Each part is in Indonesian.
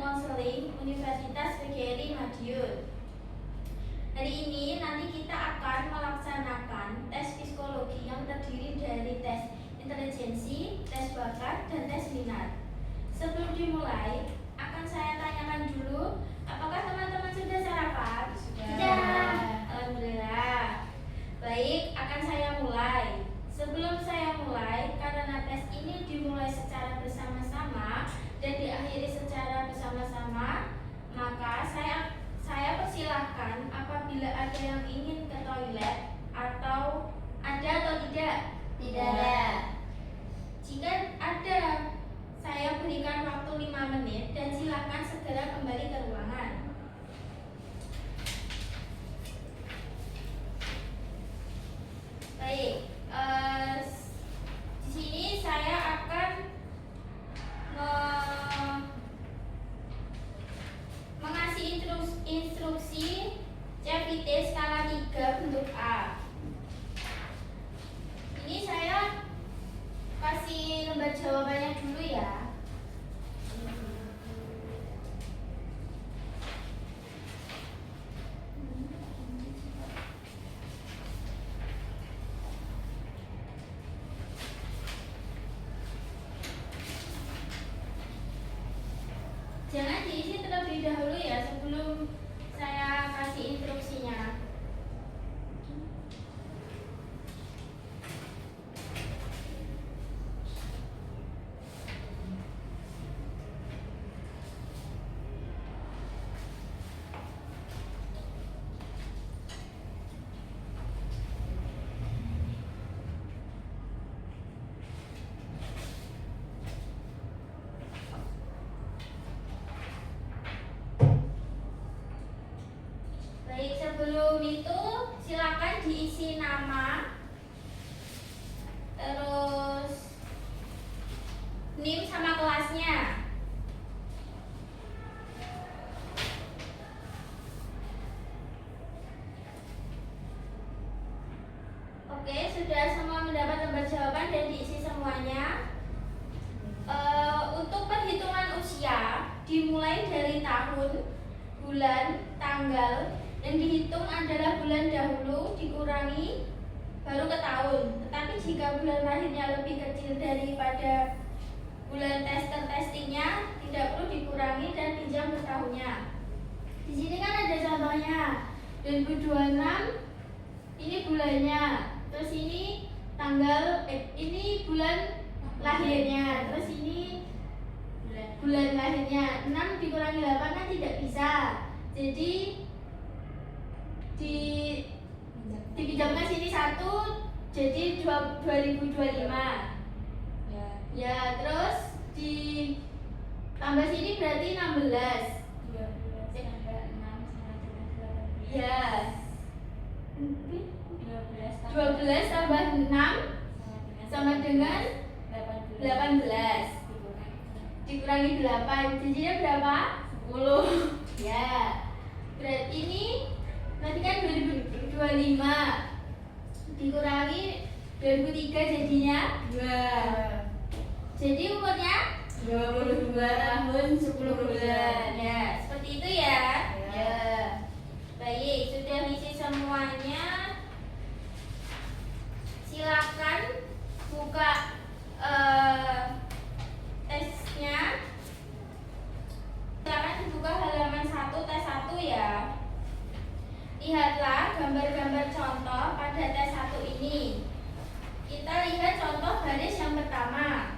Konseling Universitas PGRI Madiun. Hari ini nanti kita akan melaksanakan tes psikologi yang terdiri dari tes intelijensi, tes bakat, dan tes minat. Sebelum dimulai, akan saya tanyakan dulu, apakah teman-teman sudah sarapan? Sudah. Alhamdulillah. Baik, akan saya mulai. Sebelum saya mulai, karena tes ini dimulai secara bersama-sama dan diakhiri secara bersama-sama, maka saya persilahkan apabila ada yang ingin ke toilet atau ada atau tidak? Tidak ada. Jika ada, saya berikan waktu 5 menit dan silakan segera kembali ke ruangan. Baik, di sini saya akan mengasih instruksi CVT skala 3 bentuk A. Ini saya kasih lembar jawabannya dulu ya. Jangan diisi terlebih dahulu ya sebelum saya kasih instruksinya. Baik, sebelum itu silakan diisi nama, terus NIM sama kelasnya. Oke, sudah semua mendapat lembar jawaban dan diisi semuanya. Untuk perhitungan usia dimulai dari tahun, bulan, tanggal. Yang dihitung adalah bulan dahulu dikurangi baru ke tahun. Tetapi jika bulan lahirnya lebih kecil daripada bulan testingnya, tidak perlu dikurangi dan pinjam ke tahunnya. Di sini kan ada contohnya 2026 ini bulannya, terus ini tanggal ini bulan lahirnya, terus ini bulan lahirnya. 6 dikurangi 8 kan tidak bisa. Jadi dipinjamkan sini 1, jadi 2025. Ya, terus ditambah sini berarti 16. Ya. 12 tambah 6 sama dengan 18. Dikurangi 8, jadinya berapa? 10. Ya. Berarti ini nanti kan 2025 dikurangi 2003 jadinya 2. Jadi umurnya 22 tahun 10 bulan. Ya, seperti itu ya. Ya. Baik, sudah isi semuanya. Silakan buka tesnya. Silakan dibuka halaman 1 tes 1 ya. Lihatlah gambar-gambar contoh pada tes 1 ini. Kita lihat contoh baris yang pertama.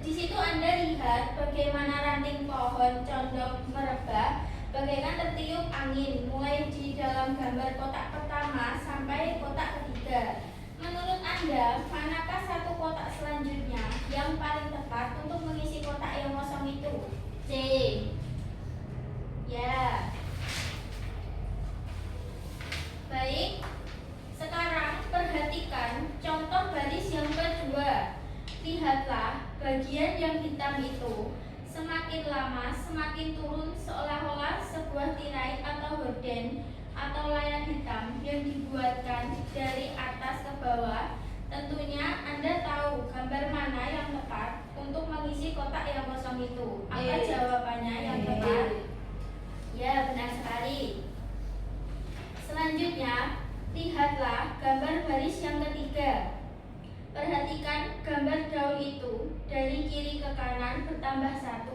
Di situ Anda lihat bagaimana ranting pohon condong merebah, bagaikan tertiup angin mulai di dalam gambar kotak pertama sampai kotak ketiga. Menurut Anda, manakah satu kotak selanjutnya yang paling tepat untuk mengisi kotak yang kosong itu? C. Ya. Baik. Sekarang perhatikan contoh baris yang kedua. Lihatlah bagian yang hitam itu. Semakin lama semakin turun seolah-olah sebuah tirai atau horden atau layar hitam yang dibuatkan dari atas ke bawah. Tentunya Anda tahu gambar mana yang tepat untuk mengisi kotak yang kosong itu. Apa E. jawabannya yang E. tepat? Ya, benar sekali. Selanjutnya, lihatlah gambar baris yang ketiga. Perhatikan gambar daun itu dari kiri ke kanan bertambah 1.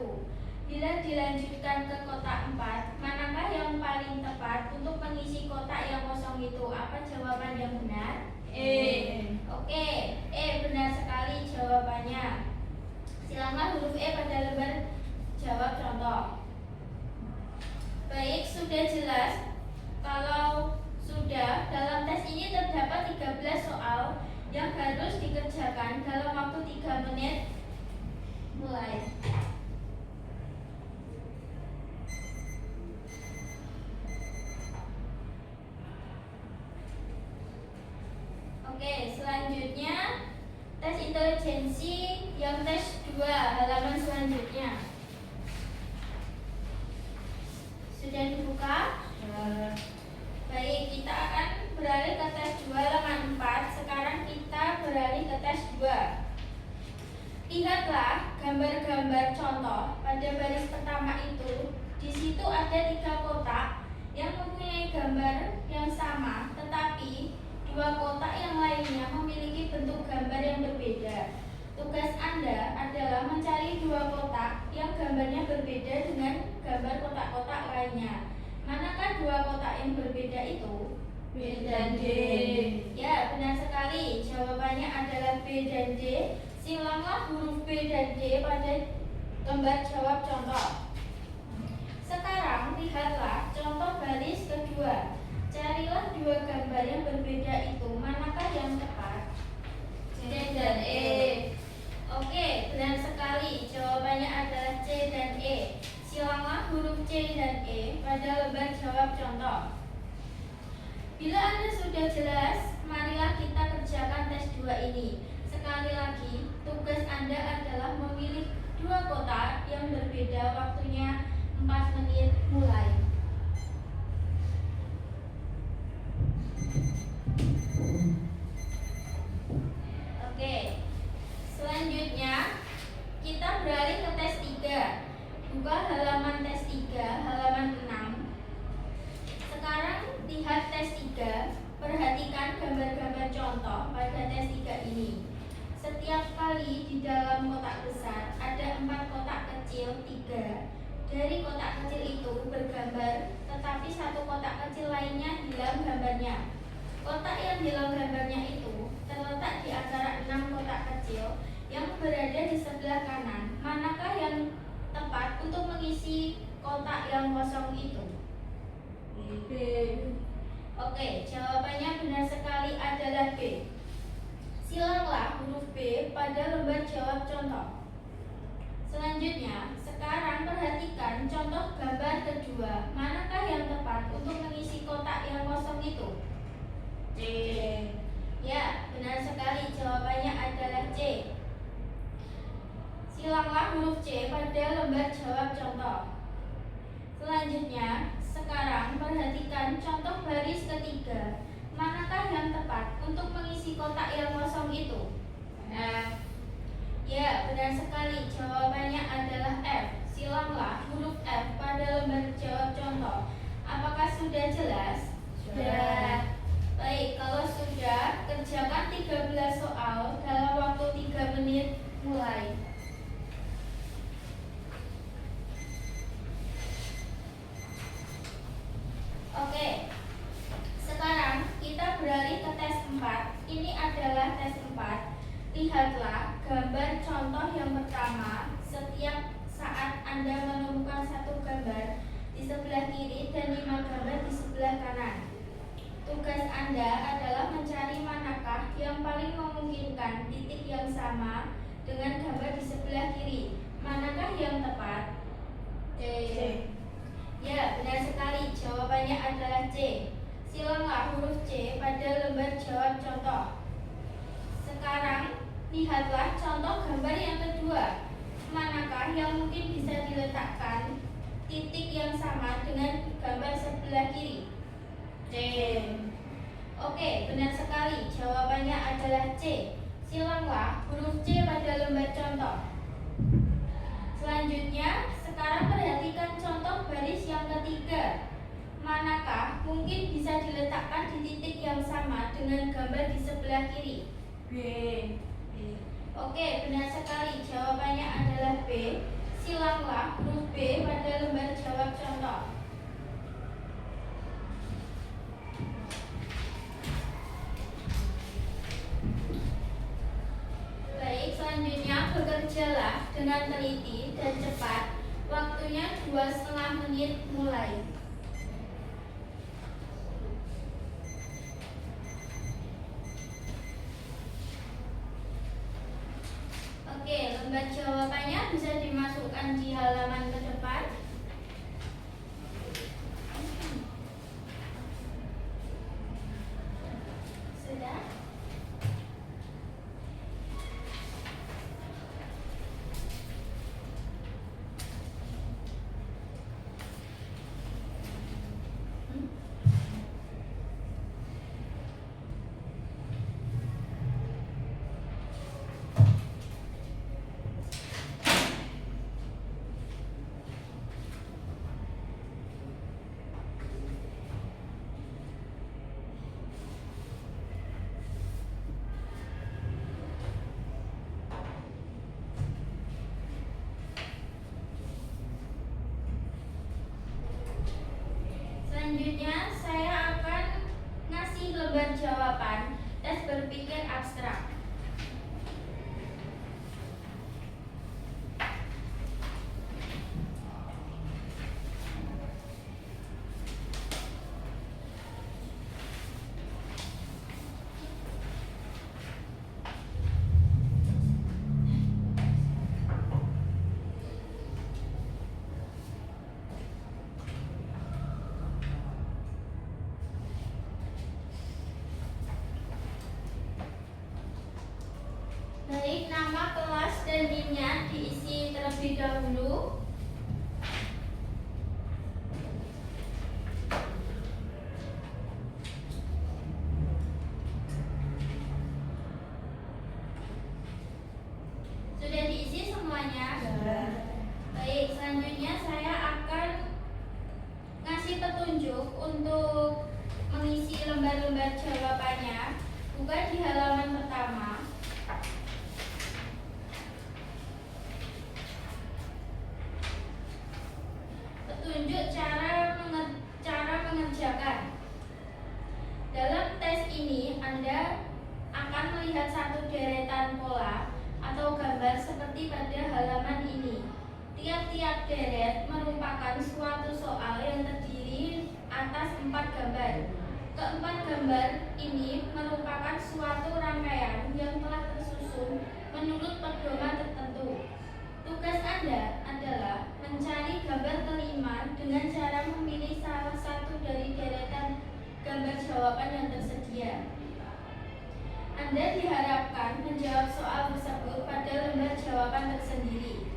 Bila dilanjutkan ke kotak 4, manakah yang paling tepat untuk mengisi kotak yang kosong itu? Apa jawaban yang benar? E. Oke, benar sekali jawabannya. Silanglah huruf E pada lembar jawab contoh. Baik, sudah jelas. Kalau sudah, dalam tes ini terdapat 13 soal yang harus dikerjakan dalam waktu 3 menit. Mulai. Oke, selanjutnya tes intelijensi yang tes 2 halaman selanjutnya. Sudah dibuka? Baik, kita akan beralih ke tes 2 halaman 4. Sekarang kita beralih ke tes 2. Lihatlah gambar-gambar contoh pada baris pertama itu. Di situ ada 3 kotak yang mempunyai gambar yang sama, tetapi 2 kotak yang lainnya memiliki bentuk gambar yang berbeda. Tugas Anda adalah mencari 2 kotak yang gambarnya berbeda dengan gambar kotak-kotak lainnya. Manakah 2 kotak yang berbeda itu? B dan D. Ya, benar sekali. Jawabannya adalah B dan D. Silanglah huruf B dan D pada lembar jawab contoh. Sekarang lihatlah contoh baris kedua. Carilah 2 gambar yang berbeda itu. Manakah yang tepat? C dan E. Oke, benar sekali. Jawabannya adalah C dan E. Silanglah huruf C dan E pada lembar jawab contoh. Bila Anda sudah jelas, marilah kita kerjakan tes 2 ini. Sekali lagi, tugas Anda adalah memilih 2 kotak yang berbeda. Waktunya 4 menit mulai. Oke, selanjutnya kita beralih ke tes 3. Buka halaman tes 3, halaman 6. Sekarang lihat tes 3. Perhatikan gambar-gambar contoh pada tes 3 ini. Setiap kali di dalam kotak besar ada 4 kotak kecil 3. Dari kotak kecil itu bergambar, tetapi 1 kotak kecil lainnya hilang gambarnya. Kotak yang hilang gambarnya itu terletak di antara 6 kotak kecil yang berada di sebelah kanan. Manakah yang tepat untuk mengisi kotak yang kosong itu? B. Oke, jawabannya benar sekali adalah B. Silanglah huruf B pada lembar jawab contoh. Selanjutnya, sekarang perhatikan contoh gambar kedua. Manakah yang tepat untuk mengisi kotak yang kosong itu? C. Ya, benar sekali. Jawabannya adalah C. Silanglah huruf C pada lembar jawab contoh. Selanjutnya, sekarang perhatikan contoh baris ketiga. Manakah yang tepat untuk mengisi kotak yang kosong itu? F. Ya, benar sekali. Jawabannya adalah F. Silanglah huruf F pada lembar jawab contoh. Apakah sudah jelas? Sudah. Baik, kalau sudah, kerjakan 13 soal dalam waktu 3 menit mulai. Oke, sekarang kita beralih ke tes 4. Ini adalah tes 4. Lihatlah gambar contoh yang pertama. Setiap saat Anda menemukan 1 gambar di sebelah kiri dan 5 gambar di sebelah kanan, tugas Anda adalah mencari manakah yang paling memungkinkan titik yang sama dengan gambar di sebelah kiri. Manakah yang tepat? C. Ya, benar sekali. Jawabannya adalah C. Silanglah huruf C pada lembar jawab contoh. Sekarang, lihatlah contoh gambar yang kedua. Manakah yang mungkin bisa diletakkan titik yang sama dengan gambar sebelah kiri? C. Oke, benar sekali. Jawabannya adalah C. Silanglah huruf C pada lembar contoh. Selanjutnya, sekarang perhatikan contoh baris yang ketiga. Manakah mungkin bisa diletakkan di titik yang sama dengan gambar di sebelah kiri? B. Oke, benar sekali. Jawabannya adalah B. Silanglah huruf B pada lembar jawab contoh. Baik, selanjutnya bekerjalah dengan teliti dan cepat. Waktunya 2,5 menit mulai. Oke, lembar jawabannya bisa dimasukkan di halaman ke depan. Sudah? Selanjutnya saya akan ngasih lembar jawaban tes berpikir abstrak. Baik, nama kelas dan NIM-nya diisi terlebih dahulu. Sudah diisi semuanya? Baik, selanjutnya saya akan ngasih petunjuk untuk mengisi lembar-lembar jawabannya. Buka di halaman pertama. Tunjuk cara mengerjakan. Dalam tes ini Anda akan melihat satu deretan pola atau gambar seperti pada halaman ini. Tiap-tiap deret merupakan suatu soal yang terdiri atas 4 gambar. Keempat gambar ini merupakan suatu rangkaian yang telah tersusun menurut pedoman tertentu. Tugas Anda adalah mencari gambar kelima dengan cara memilih salah satu dari deretan gambar jawaban yang tersedia. Anda diharapkan menjawab soal tersebut pada lembar jawaban tersendiri.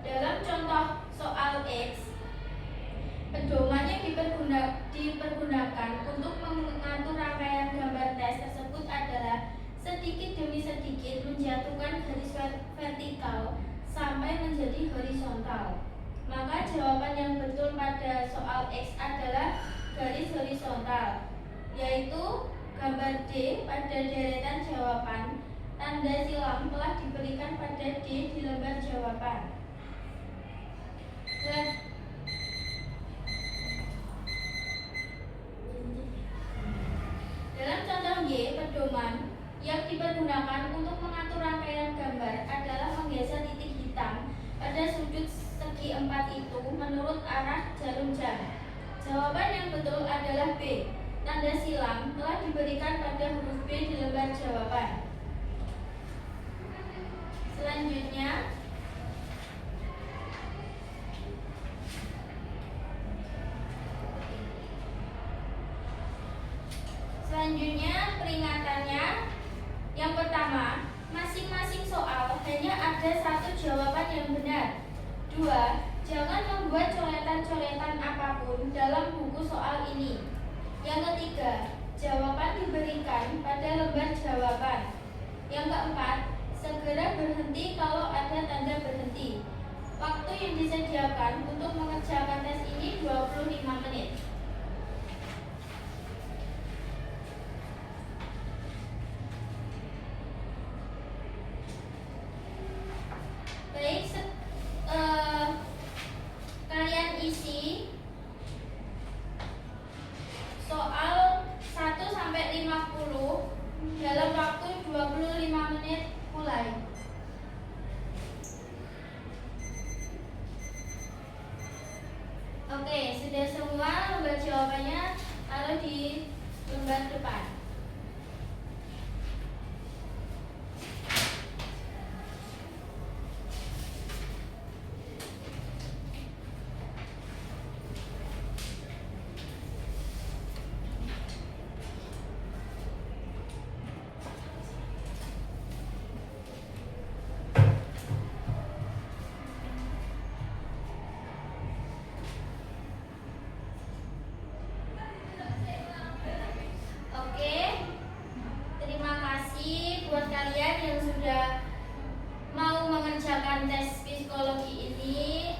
Dalam contoh soal X, pedoman yang dipergunakan untuk mengatur rangkaian gambar tes tersebut adalah sedikit demi sedikit menjatuhkan garis vertikal sampai menjadi horizontal. Maka jawaban yang betul pada soal X adalah garis horizontal, yaitu gambar D pada deretan jawaban. Tanda silang telah diberikan pada D di lembar jawaban. Dalam contoh Y, pedoman yang dipergunakan untuk mengatur rangkaian gambar adalah menggeser titik hitam pada sudut segi 4 itu menurut arah jarum jam. Jawaban yang betul adalah B. Tanda silang telah diberikan pada huruf B di lembar jawaban. Selanjutnya, peringatannya. Yang pertama, masing-masing soal hanya ada satu jawaban yang benar. 2. Jangan membuat coretan-coretan apapun dalam buku soal ini. Yang ketiga, jawaban diberikan pada lembar jawaban. Yang keempat, Segera berhenti kalau ada tanda berhenti. Waktu yang disediakan untuk mengerjakan tes ini 25 menit. Baik, kalian isi soal 1 sampai 50 dalam waktu 25 menit mulai. Oke, sudah semua lembar jawabannya taruh di lembar depan. Oke, terima kasih buat kalian yang sudah mau mengerjakan tes psikologi ini.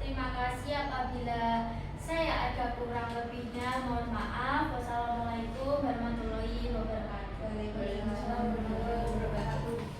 Terima kasih, apabila saya ada kurang lebihnya mohon maaf. Wassalamualaikum warahmatullahi wabarakatuh. Waalaikumsalam warahmatullahi wabarakatuh.